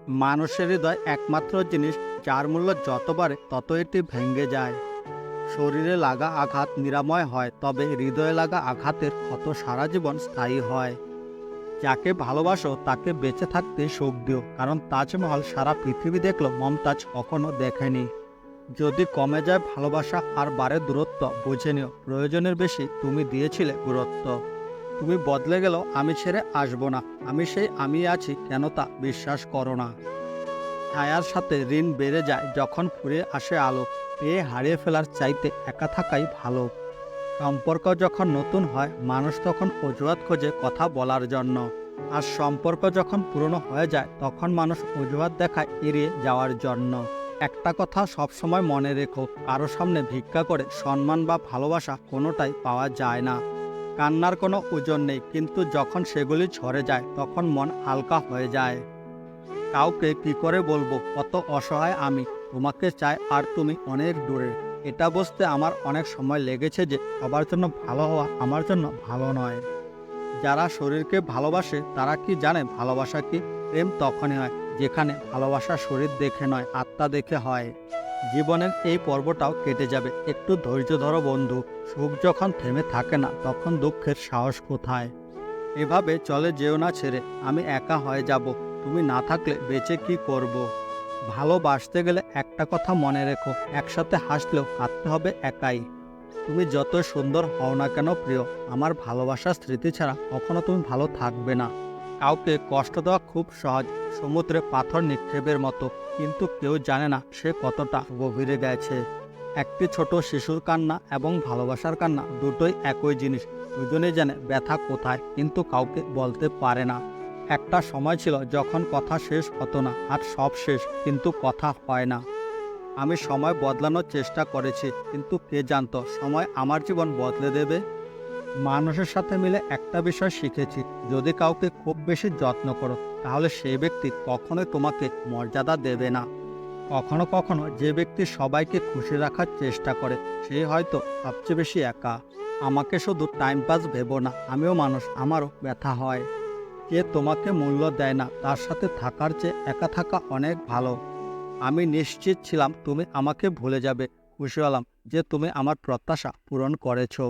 মানুষের হৃদয় একমাত্র জিনিস যার মূল্য যত বাড়ে তত এটি ভেঙে যায়। শরীরে লাগা আঘাত নিরাময় হয়, তবে হৃদয়ে লাগা আঘাতের ক্ষত সারা জীবন স্থায়ী হয়। যাকে ভালোবাসো তাকে বেঁচে থাকতে সুখ দিও, কারণ তাজমহল সারা পৃথিবী দেখলো, মমতাজ কখনো দেখেনি। যদি কমে যায় ভালোবাসা আর বাড়ে দূরত্ব, বুঝে নিও প্রয়োজনের বেশি তুমি দিয়েছিলে গুরুত্ব। তুমি বদলে গেলেও আমি ছেড়ে আসবো না, আমি সেই আমি আছি, কেন তা বিশ্বাস করো না। ছায়ার সাথে ঋণ বেড়ে যায় যখন ফুরে আসে আলো, পেয়ে হারিয়ে ফেলার চাইতে একা থাকাই ভালো। সম্পর্ক যখন নতুন হয়, মানুষ তখন অজুহাত খোঁজে কথা বলার জন্য। আর সম্পর্ক যখন পুরনো হয়ে যায়, তখন মানুষ অজুহাত দেখায় এড়িয়ে যাওয়ার জন্য। একটা কথা সবসময় মনে রেখো, কারো সামনে ভিক্ষা করে সম্মান বা ভালোবাসা কোনোটাই পাওয়া যায় না। কান্নার কোনো ওজন নেই, কিন্তু যখন সেগুলি ঝরে যায় তখন মন হালকা হয়ে যায়। কাউকে কি করে বলবো কত অসহায় আমি, তোমাকে চাই আর তুমি অনেক দূরে। এটা বুঝতে আমার অনেক সময় লেগেছে যে সবার জন্য ভালো হওয়া আমার জন্য ভালো নয়। যারা শরীরকে ভালোবাসে তারা কি জানে ভালোবাসা কি? প্রেম তখনই হয় যেখানে ভালোবাসা শরীর দেখে নয়, আত্মা দেখে হয়। জীবনের এই পর্বটাও কেটে যাবে, একটু ধৈর্য ধরো বন্ধু। সুখ যখন থেমে থাকে না, তখন দুঃখের সাহস কোথায়? এভাবে চলে যেও না ছেড়ে, আমি একা হয়ে যাব। তুমি না থাকলে বেঁচে কি করব? ভালোবাসতে গেলে একটা কথা মনে রেখো, একসাথে হাসলেও কাঁদতে হবে একাই। তুমি যত সুন্দর হও না কেন প্রিয়, আমার ভালোবাসার স্মৃতি ছাড়া কখনো তুমি ভালো থাকবে না। কাউকে কষ্ট দেওয়া খুব সহজ, সমুদ্রে পাথর নিক্ষেপের মতো, কিন্তু কেউ জানে না সে কতটা গভীরে গেছে। একটি ছোট শিশুর কান্না এবং ভালোবাসার কান্না দুটোই একই জিনিস। দুজনেই জানে ব্যথা কোথায়, কিন্তু কাউকে বলতে পারে না। একটা সময় ছিল যখন কথা শেষ হতো না, আর সব শেষ কিন্তু কথা হয় না। আমি সময় বদলানোর চেষ্টা করেছি, কিন্তু কে জানতো সময় আমার জীবন বদলে দেবে। মানুষের সাথে মিলে একটা বিষয় শিখেছি, যদি কাউকে খুব বেশি যত্ন করো, তাহলে সেই ব্যক্তি কখনোই তোমাকে মর্যাদা দেবে না। কখনো কখনো যে ব্যক্তি সবাইকে খুশি রাখার চেষ্টা করে, সে হয়তো সবচেয়ে বেশি একা। আমাকে শুধু টাইম পাস ভেবো না, আমিও মানুষ, আমারও ব্যথা হয়। যে তোমাকে মূল্য দেয় না, তার সাথে থাকার চেয়ে একা থাকা অনেক ভালো। আমি নিশ্চিত ছিলাম তুমি আমাকে ভুলে যাবে, খুশি হলাম যে তুমি আমার প্রত্যাশা পূরণ করেছো।